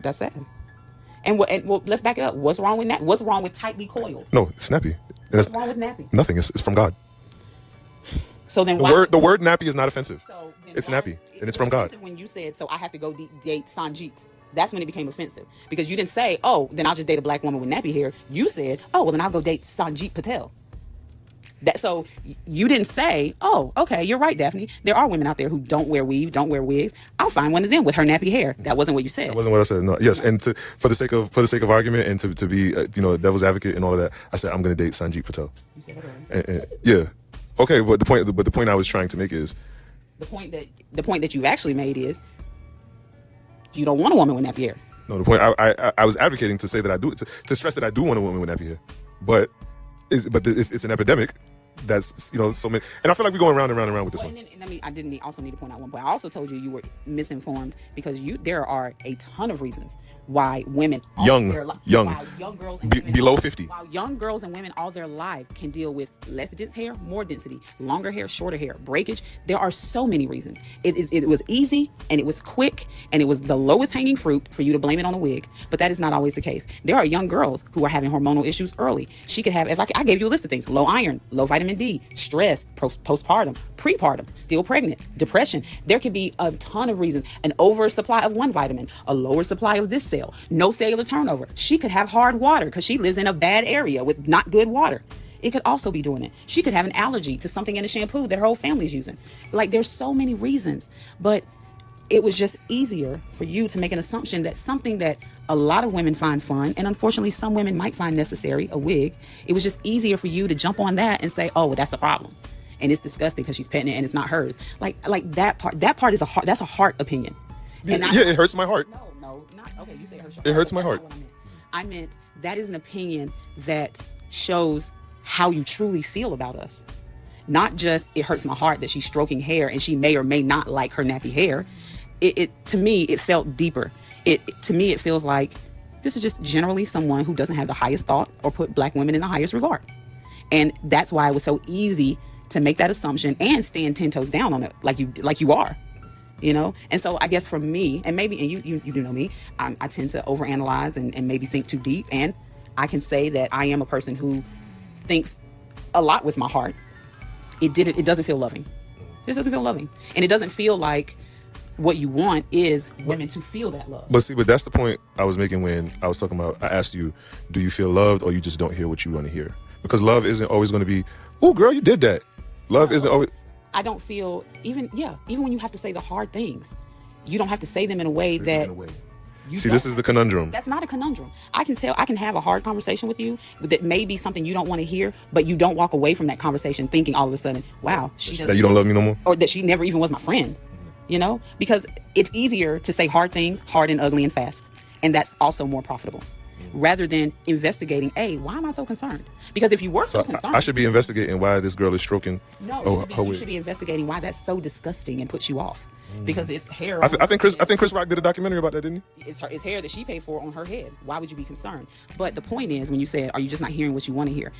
That's sad. And well, let's back it up. What's wrong with that? What's wrong with tightly coiled? No, it's nappy. What's wrong with nappy? Nothing. It's from God. So then the word nappy is not offensive. So it's nappy, and it's from God. When you said, so I have to go date Sanjit, that's when it became offensive. Because you didn't say, oh, then I'll just date a black woman with nappy hair. You said, oh, well, then I'll go date Sanjit Patel. So you didn't say, oh, okay, you're right, Daphne. There are women out there who don't wear weave, don't wear wigs. I'll find one of them with her nappy hair. That wasn't what you said. That wasn't what I said. No. Yes, and for the sake of argument and to be devil's advocate and all of that, I said I'm going to date Sanjit Patel. You said that yeah, okay. But the point I was trying to make is the point that you've actually made is you don't want a woman with nappy hair. No, the point I was advocating to say that I do to stress that I do want a woman with nappy hair, but it's an epidemic. That's so many, and I feel like we're going round and round and round with this one. And I didn't also need to point out one point. I also told you were misinformed because there are a ton of reasons why women young girls below 50, while young girls and women all their life can deal with less dense hair, more density, longer hair, shorter hair, breakage. There are so many reasons. It was easy and it was quick and it was the lowest hanging fruit for you to blame it on a wig, but that is not always the case. There are young girls who are having hormonal issues early. She could have, as I gave you a list of things: low iron, low vitamin D, stress, postpartum, prepartum, still pregnant, depression. There could be a ton of reasons. An oversupply of one vitamin, a lower supply of this cell, no cellular turnover. She could have hard water because she lives in a bad area with not good water. It could also be doing it. She could have an allergy to something in a shampoo that her whole family's using. Like, there's so many reasons, but it was just easier for you to make an assumption that something that a lot of women find fun, and unfortunately some women might find necessary, a wig, it was just easier for you to jump on that and say, oh, well, that's the problem. And it's disgusting because she's petting it and it's not hers. Like that part is that's a heart opinion. And it hurts my heart. No, not, okay, you say it hurts your heart. It hurts my heart. I meant that is an opinion that shows how you truly feel about us. Not just it hurts my heart that she's stroking hair and she may or may not like her nappy hair. To me, it felt deeper. To me, it feels like this is just generally someone who doesn't have the highest thought or put black women in the highest regard. And that's why it was so easy to make that assumption and stand 10 toes down on it like you are, And so I guess for me, and maybe, and you do know me, I tend to overanalyze and maybe think too deep. And I can say that I am a person who thinks a lot with my heart. It doesn't feel loving. This doesn't feel loving. And it doesn't feel like what you want is women to feel that love. But that's the point I was making when I was talking about, I asked you, do you feel loved or you just don't hear what you want to hear? Because love isn't always going to be, oh, girl, you did that. Love isn't always... I don't feel, even when you have to say the hard things, you don't have to say them in a way that... See, this is the conundrum. That's not a conundrum. I can have a hard conversation with you that may be something you don't want to hear, but you don't walk away from that conversation thinking all of a sudden, wow, that you don't love me no more? Or that she never even was my friend. Because it's easier to say hard things, hard and ugly and fast. And that's also more profitable rather than investigating, hey, why am I so concerned? Because if you were so concerned, I should be investigating why this girl is stroking. No, you should be investigating why that's so disgusting and puts you off. Because it's hair. I think Chris Rock did a documentary about that, didn't he? It's hair that she paid for on her head. Why would you be concerned? But the point is, when you said, are you just not hearing what you want to hear?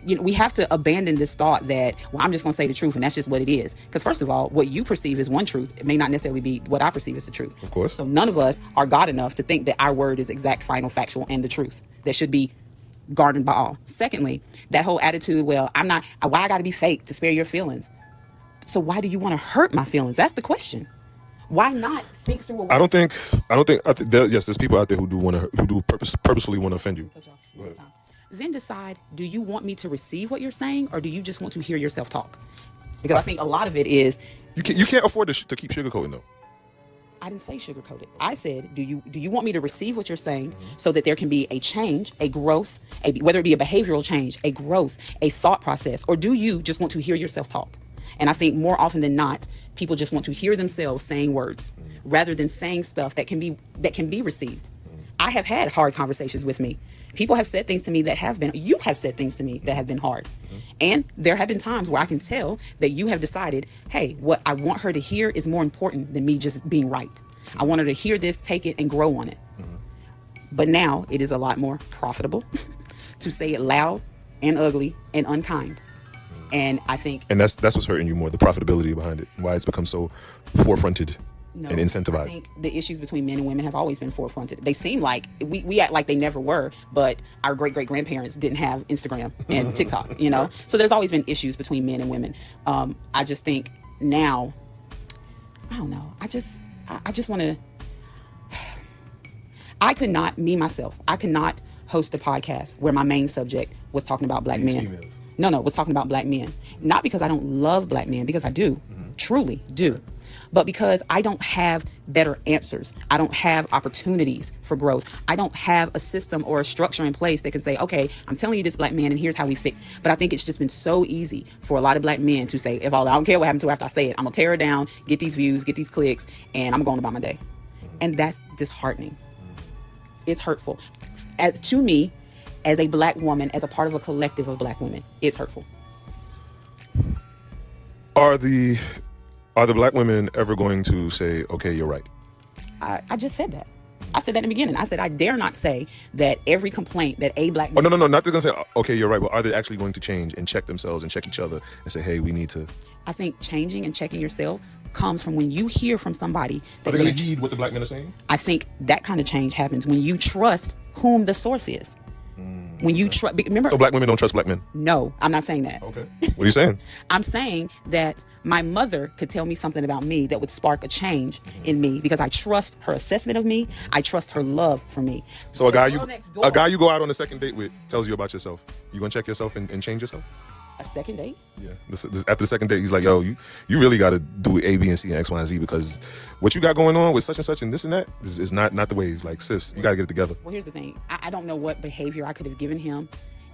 We have to abandon this thought that, well, I'm just going to say the truth and that's just what it is. Because first of all, what you perceive as one truth, it may not necessarily be what I perceive as the truth. Of course. So none of us are God enough to think that our word is exact, final, factual, and the truth that should be garnered by all. Secondly, that whole attitude, well, why I got to be fake to spare your feelings? So why do you want to hurt my feelings? That's the question. Why not think through a way? I think there's people out there who purposefully want to offend you. Then decide, do you want me to receive what you're saying or do you just want to hear yourself talk? Because I think a lot of it is... You can't afford to keep sugarcoating, though. I didn't say sugarcoated. I said, do you want me to receive what you're saying so that there can be a change, a growth, whether it be a behavioral change, a growth, a thought process, or do you just want to hear yourself talk? And I think more often than not, people just want to hear themselves saying words rather than saying stuff that can be received. I have had hard conversations with me. People have said things to me you have said things to me that have been hard. And there have been times where I can tell that you have decided, hey, what I want her to hear is more important than me just being right. I want her to hear this, take it, and grow on it. But now it is a lot more profitable to say it loud and ugly and unkind. And I think... And that's what's hurting you more, the profitability behind it, why it's become so forefronted. No, and I incentivized? think the issues between men and women have always been forefronted. They seem like we act like they never were, but our great grandparents didn't have Instagram and TikTok, you know? So there's always been issues between men and women. I just think now, I don't know. I just want to, I could not host a podcast where my main subject was talking about black men. Females. No, was talking about black men. Not because I don't love black men, because I do, truly do. But because I don't have better answers. I don't have opportunities for growth. I don't have a system or a structure in place that can say, okay, I'm telling you this, black man, and here's how we fit. But I think it's just been so easy for a lot of black men to say, I don't care what happened to after I say it, I'm going to tear it down, get these views, get these clicks, and I'm going about my day. And that's disheartening. It's hurtful. To me, as a black woman, as a part of a collective of black women, it's hurtful. Are the black women ever going to say, okay, you're right? I just said that. I said that in the beginning. I said I dare not say that every complaint that a black man... Oh, no. Not they're going to say, okay, you're right. But are they actually going to change and check themselves and check each other and say, hey, we need to... I think changing and checking yourself comes from when you hear from somebody that... Are they going to heed what the black men are saying? I think that kind of change happens when you trust whom the source is. When you trust... Remember... So black women don't trust black men? No, I'm not saying that. Okay. What are you saying? I'm saying that my mother could tell me something about me that would spark a change in me because I trust her assessment of me. I trust her love for me. So a guy you go out on a second date with tells you about yourself. You gonna check yourself and change yourself? A second date? Yeah. After the second date, he's like, yo, you really got to do A, B, and C, and X, Y, and Z because what you got going on with such and such and this and that is not the wave. Like, sis, you got to get it together. Well, here's the thing. I don't know what behavior I could have given him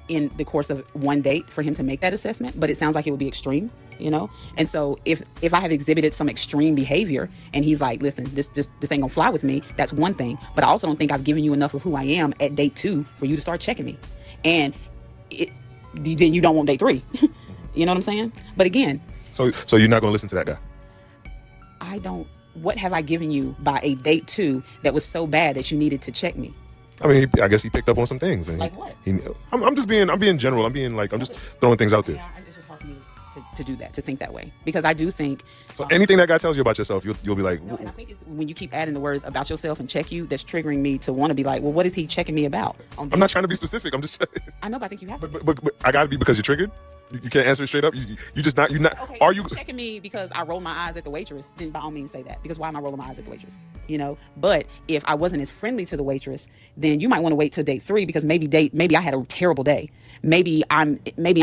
in the course of one date for him to make that assessment, but it sounds like it would be extreme, you know? And so if I have exhibited some extreme behavior and he's like, listen, this ain't gonna fly with me, that's one thing. But I also don't think I've given you enough of who I am at date 2 for you to start checking me. And then you don't want date 3. You know what I'm saying? But again... So you're not gonna listen to that guy? What have I given you by a date 2 that was so bad that you needed to check me? I mean, I guess he picked up on some things. And like what? I'm being general. I'm just throwing things out there. Yeah, it's just hard for me to do that, to think that way. Because I do think... So anything that guy tells you about yourself, you'll be like... No, and I think it's when you keep adding the words about yourself and check you, that's triggering me to want to be like, well, what is he checking me about? I'm not trying to be specific. I'm just... I know, but I think you have to. But I gotta be because you're triggered? You can't answer it straight up? You're not... Okay, are you... checking me because I roll my eyes at the waitress, then by all means say that. Because why am I rolling my eyes at the waitress? You know? But if I wasn't as friendly to the waitress, then you might want to wait till date 3 because maybe I had a terrible day. Maybe I'm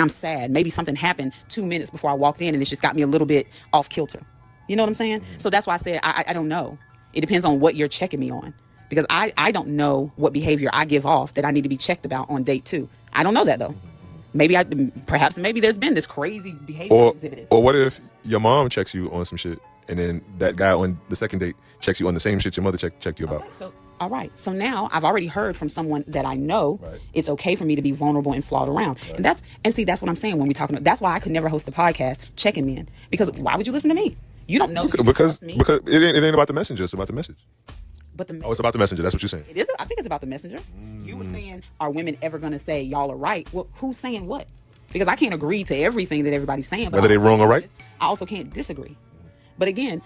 sad. Maybe something happened 2 minutes before I walked in and it's just got me a little bit off kilter. You know what I'm saying? So that's why I said I don't know. It depends on what you're checking me on. Because I don't know what behavior I give off that I need to be checked about on date 2. I don't know that though. Maybe there's been this crazy behavior exhibited. Or what if your mom checks you on some shit and then that guy on the second date checks you on the same shit your mother checked you about? All right. So now I've already heard from someone that I know it's okay for me to be vulnerable and flawed around. Right. And that's what I'm saying when we talking about. That's why I could never host a podcast checking men. Because why would you listen to me? You don't know because it ain't about the messenger, it's about the message. But it's about the messenger. That's what you're saying. It is. I think it's about the messenger. You were saying, are women ever going to say y'all are right? Well, who's saying what? Because I can't agree to everything that everybody's saying. Whether they're wrong or right? I also can't disagree. But again,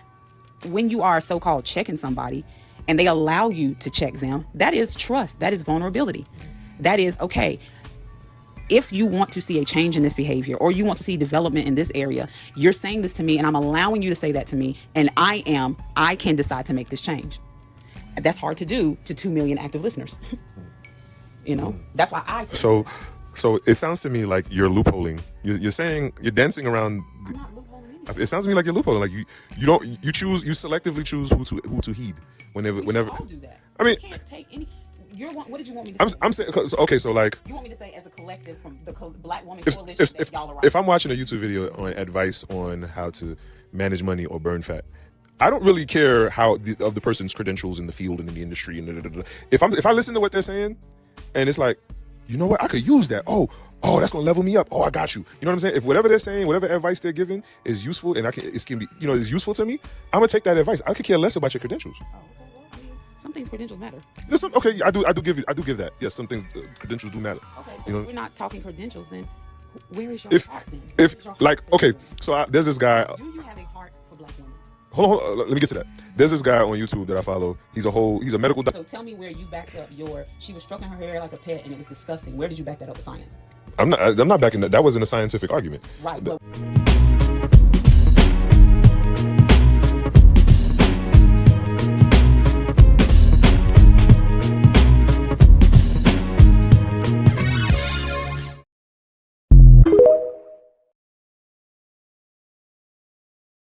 when you are so-called checking somebody and they allow you to check them, that is trust. That is vulnerability. That is, okay, if you want to see a change in this behavior or you want to see development in this area, you're saying this to me and I'm allowing you to say that to me and I can decide to make this change. That's hard to do to 2 million active listeners. You know, that's why I. So it sounds to me like you're loopholing. You're saying you're dancing around. I'm not loopholing. It sounds to me like you're loopholing. Like you selectively choose who to heed whenever. We all do that. I mean, you can't take any. What did you want me to say? I'm saying okay. So like, you want me to say as a collective from the Black Woman Coalition that y'all are right. If I'm watching a YouTube video on advice on how to manage money or burn fat, I don't really care of the person's credentials in the field and in the industry and if I listen to what they're saying and it's like, you know what, I could use that. Oh, that's gonna level me up. Oh, I got you. You know what I'm saying? If whatever they're saying, whatever advice they're giving is useful and is useful to me, I'm gonna take that advice. I could care less about your credentials. Oh, okay. Well, I mean, some things credentials matter. Okay, I do give that. Yes, some things credentials do matter. Okay, so if we're not talking credentials, then where is your heart? Then? So there's this guy. Do you have a heart for Black women? hold on, let me get to that. There's this guy on YouTube that I follow. He's a medical doctor. So tell me where you backed up she was stroking her hair like a pet and it was disgusting. Where did you back that up with science? I'm not backing that. That wasn't a scientific argument. Right. But